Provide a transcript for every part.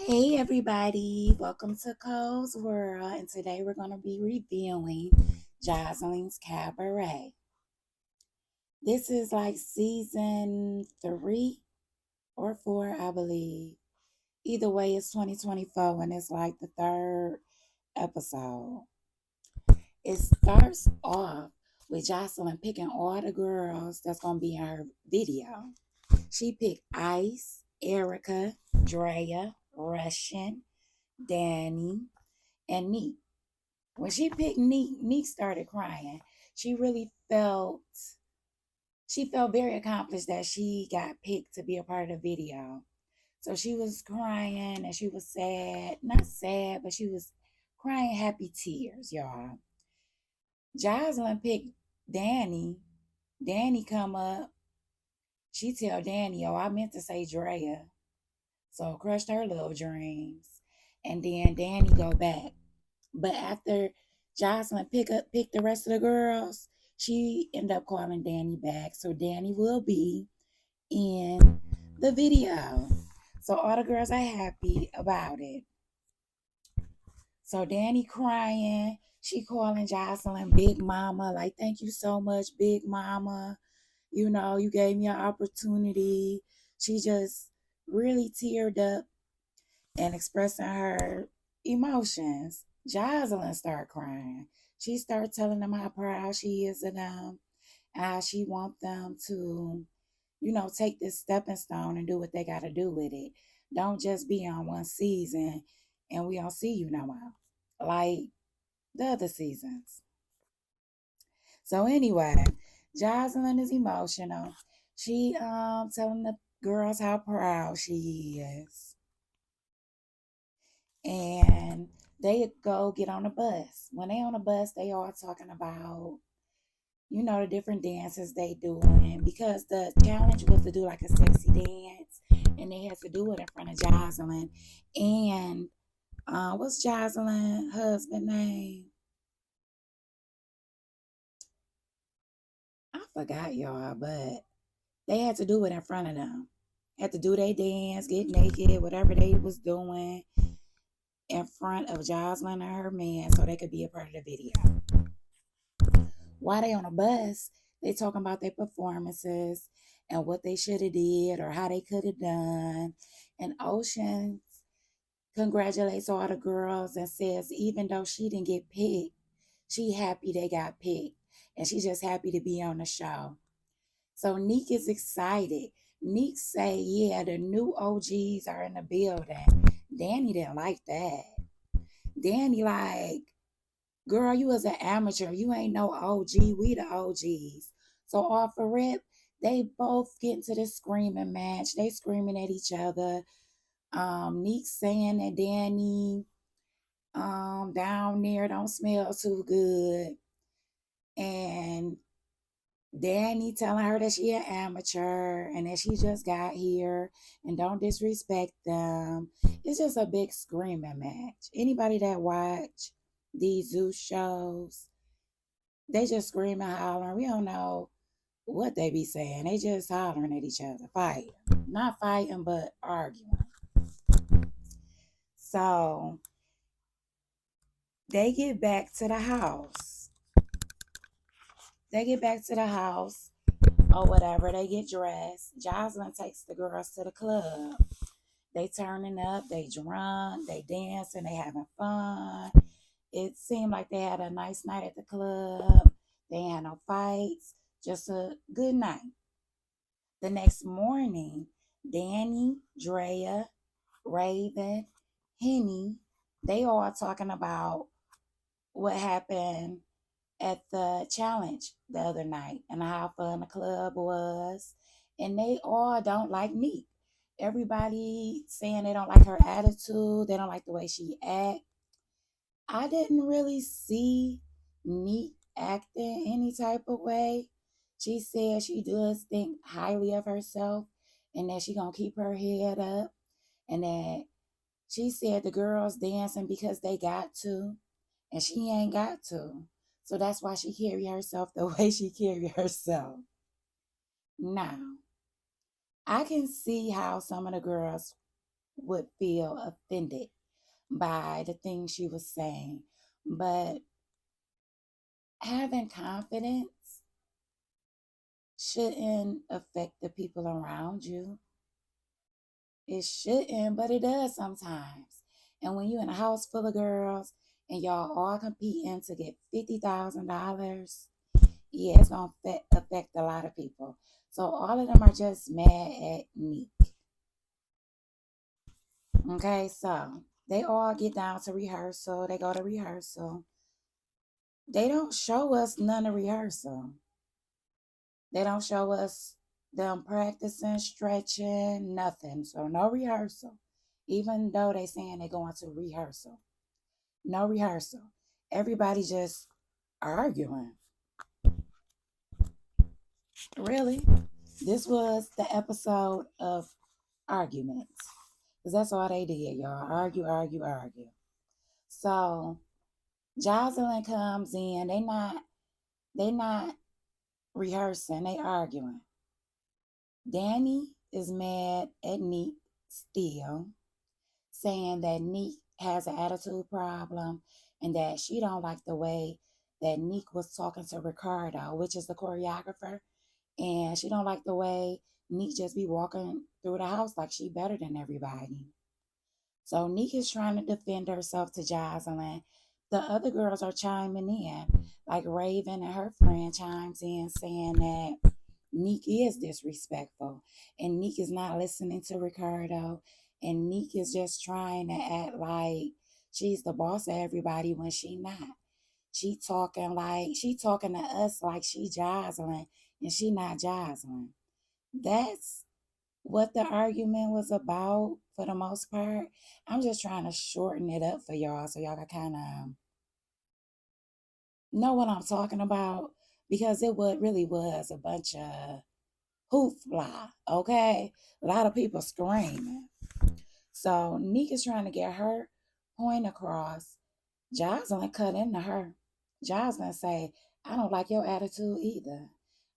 Hey everybody, welcome to Cole's World, and today we're going to be reviewing Joseline's Cabaret. This is like season 3 or 4, I believe. Either way, it's 2024 and it's like the third episode. It starts off with Joseline picking all the girls that's going to be in her video. She picked Ice, Erica, Drea, Russian, Danny, and Neek. When she picked Neek, Neek started crying. She really felt very accomplished that she got picked to be a part of the video. So she was crying and she was sad. Not sad, but she was crying happy tears, y'all. Jocelyn picked Danny. Danny come up. She tell Danny, oh, I meant to say Drea. So crushed her little dreams. And then Danny go back. But after Jocelyn picked the rest of the girls, she ended up calling Danny back. So Danny will be in the video. So all the girls are happy about it. So Danny crying. She calling Jocelyn Big Mama. Like, thank you so much, Big Mama. You know, you gave me an opportunity. She just really teared up and expressing her emotions. Jocelyn started crying. She started telling them how proud she is of them, how she wants them to, take this stepping stone and do what they got to do with it. Don't just be on one season and we don't see you no more, like the other seasons. So anyway, Jocelyn is emotional. She telling the girls how proud she is. And they go get on a bus. When they on a bus, they all talking about, the different dances they doing because the challenge was to do like a sexy dance, and they had to do it in front of Jocelyn. And what's Jocelyn husband name? I forgot y'all, but they had to do it in front of them. Had to do their dance, get naked, whatever they was doing in front of Jocelyn and her man so they could be a part of the video. While they on a bus, they talking about their performances and what they should have did or how they could have done. And Ocean congratulates all the girls and says even though she didn't get picked, she happy they got picked. And she just happy to be on the show. So Neek is excited. Neek say, yeah, the new OGs are in the building. Danny didn't like that. Danny like, girl, you was an amateur. You ain't no OG. We the OGs. So off a rip, they both get into this screaming match. They screaming at each other. Neek saying that Danny down there don't smell too good. And Danny telling her that she an amateur and that she just got here and don't disrespect them. It's just a big screaming match. Anybody that watch these zoo shows, they just screaming, hollering. We don't know what they be saying. They just hollering at each other, fighting. Not fighting, but arguing. So they get back to the house. They get back to the house or whatever. They get dressed. Jocelyn takes the girls to the club. They turning up. They drunk. They dancing. They having fun. It seemed like they had a nice night at the club. They ain't had no fights. Just a good night. The next morning, Danny, Drea, Raven, Henny, they all talking about what happened at the challenge the other night and how fun the club was. And they all don't like Neek. Everybody saying they don't like her attitude. They don't like the way she act. I didn't really see Neek acting any type of way. She said she does think highly of herself and that she gonna keep her head up and that she said the girls dancing because they got to and she ain't got to. So that's why she carry herself the way she carry herself. Now, I can see how some of the girls would feel offended by the things she was saying. But having confidence shouldn't affect the people around you. It shouldn't, but it does sometimes. And when you're in a house full of girls and y'all all competing to get $50,000, yeah, it's going to affect a lot of people. So all of them are just mad at Neek. Okay, so they all get down to rehearsal. They go to rehearsal. They don't show us none of rehearsal. They don't show us them practicing, stretching, nothing. So no rehearsal. Even though they saying they going to rehearsal. No rehearsal. Everybody just arguing. Really? This was the episode of arguments. Because that's all they did, y'all. Argue, argue, argue. So Joseline comes in. They not rehearsing. They arguing. Danny is mad at Neek still, saying that Neek has an attitude problem and that she don't like the way that Neek was talking to Ricardo, which is the choreographer, and she don't like the way Neek just be walking through the house like she better than everybody. So Neek is trying to defend herself to Joseline. The other girls are chiming in, like Raven and her friend chimes in saying that Neek is disrespectful and Neek is not listening to Ricardo and Neek is just trying to act like she's the boss of everybody when she not. She talking to us like she Joseline and she not Joseline. That's what the argument was about for the most part. I'm just trying to shorten it up for y'all so y'all can kind of know what I'm talking about because really was a bunch of hoopla, okay? A lot of people screaming. So Neek is trying to get her point across. Joseline cut into her. Joseline say, I don't like your attitude either.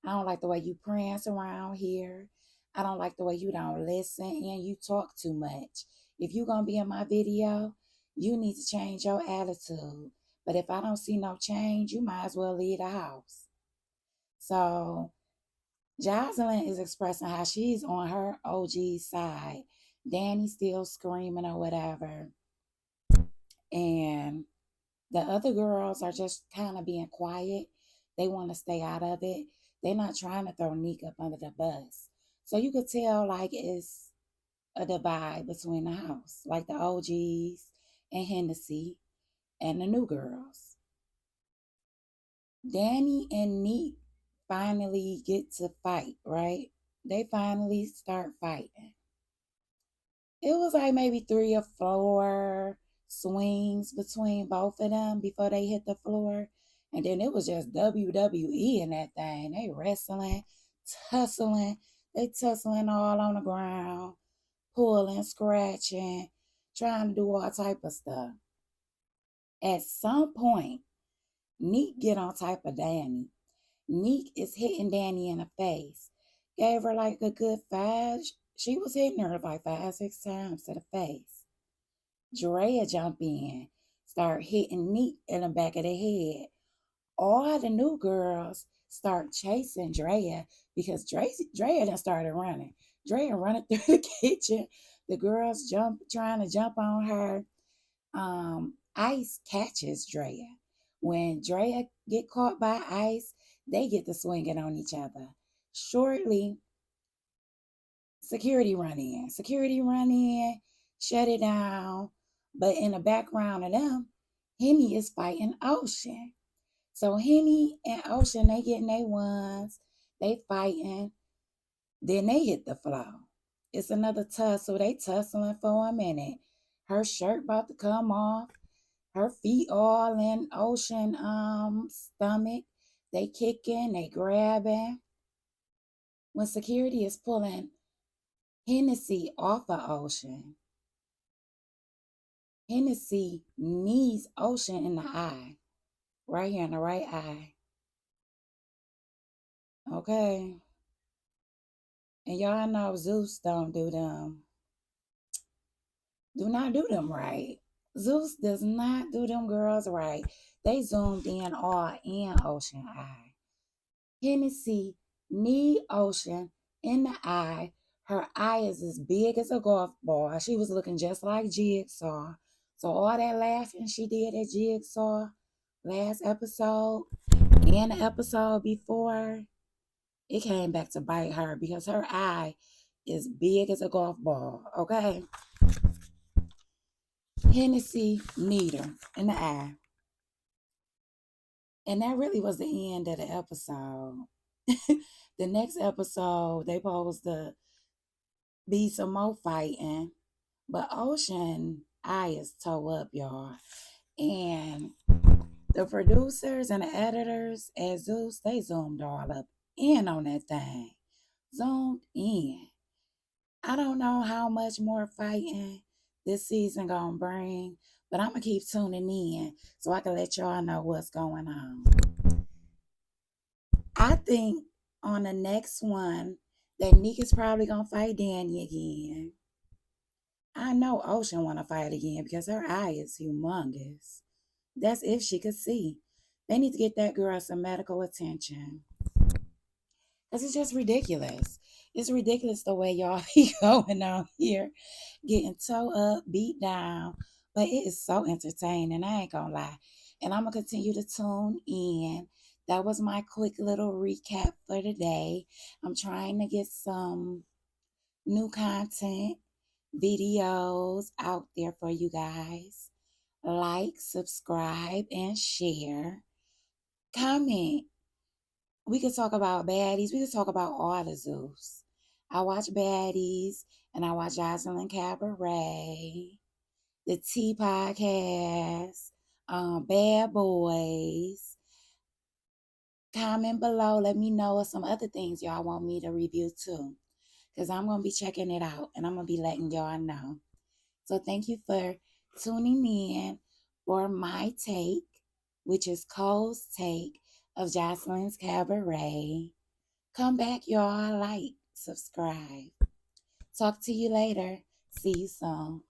I don't like the way you prance around here. I don't like the way you don't listen and you talk too much. If you going to be in my video, you need to change your attitude. But if I don't see no change, you might as well leave the house. So Joseline is expressing how she's on her OG side. Danny's still screaming or whatever. And the other girls are just kind of being quiet. They want to stay out of it. They're not trying to throw Neek up under the bus. So you could tell like it's a divide between the house, like the OGs and Hennessy and the new girls. Danny and Neek finally get to fight, right? They finally start fighting. It was like maybe 3 or 4 swings between both of them before they hit the floor. And then it was just WWE in that thing. They wrestling, tussling. They tussling all on the ground, pulling, scratching, trying to do all type of stuff. At some point, Neek get on type of Danny. Neek is hitting Danny in the face. Gave her like a good 5. She was hitting her like 5, 6 times to the face. Drea jump in, start hitting Neek in the back of the head. All the new girls start chasing Drea because Drea done started running. Drea running through the kitchen. The girls trying to jump on her. Ice catches Drea. When Drea get caught by Ice, they get to swinging on each other. Shortly, Security run in, shut it down. But in the background of them, Henny is fighting Ocean. So Henny and Ocean, they getting their ones. They fighting. Then they hit the floor. It's another tussle. They tussling for a minute. Her shirt about to come off. Her feet all in Ocean stomach. They kicking, they grabbing. When security is pulling Hennessy off of Ocean, Hennessy knees Ocean in the eye. Right here in the right eye. Okay. And y'all know Zeus don't do them. do not do them right. Zeus does not do them girls right. They zoomed in all in Ocean eye. Hennessy knee Ocean in the eye. Her eye is as big as a golf ball. She was looking just like Jigsaw. So all that laughing she did at Jigsaw last episode and the episode before, it came back to bite her because her eye is big as a golf ball. Okay? Hennessy needle in the eye. And that really was the end of the episode. The next episode, they supposed to be some more fighting. But Ocean eye is toe up, y'all. And the producers and the editors at Zeus, they zoomed all up in on that thing. Zoomed in. I don't know how much more fighting this season gonna bring, but I'm gonna keep tuning in so I can let y'all know what's going on. I think on the next one that Nick is probably gonna fight Danny again. I know Ocean wanna fight again because her eye is humongous. That's if she could see. They need to get that girl some medical attention. Because it's just ridiculous. It's ridiculous the way y'all be going on here, getting toe up, beat down. But it is so entertaining, I ain't gonna lie. And I'm gonna continue to tune in. That was my quick little recap for today. I'm trying to get some new content, videos out there for you guys. Like, subscribe, and share. Comment. We could talk about baddies. We could talk about all the Zeus. I watch baddies and I watch Joseline Cabaret, the T podcast, Bad Boys. Comment below. Let me know of some other things y'all want me to review too. Because I'm going to be checking it out and I'm going to be letting y'all know. So thank you for tuning in for my take, which is Cole's take of Joseline's Cabaret. Come back, y'all. Like, subscribe. Talk to you later. See you soon.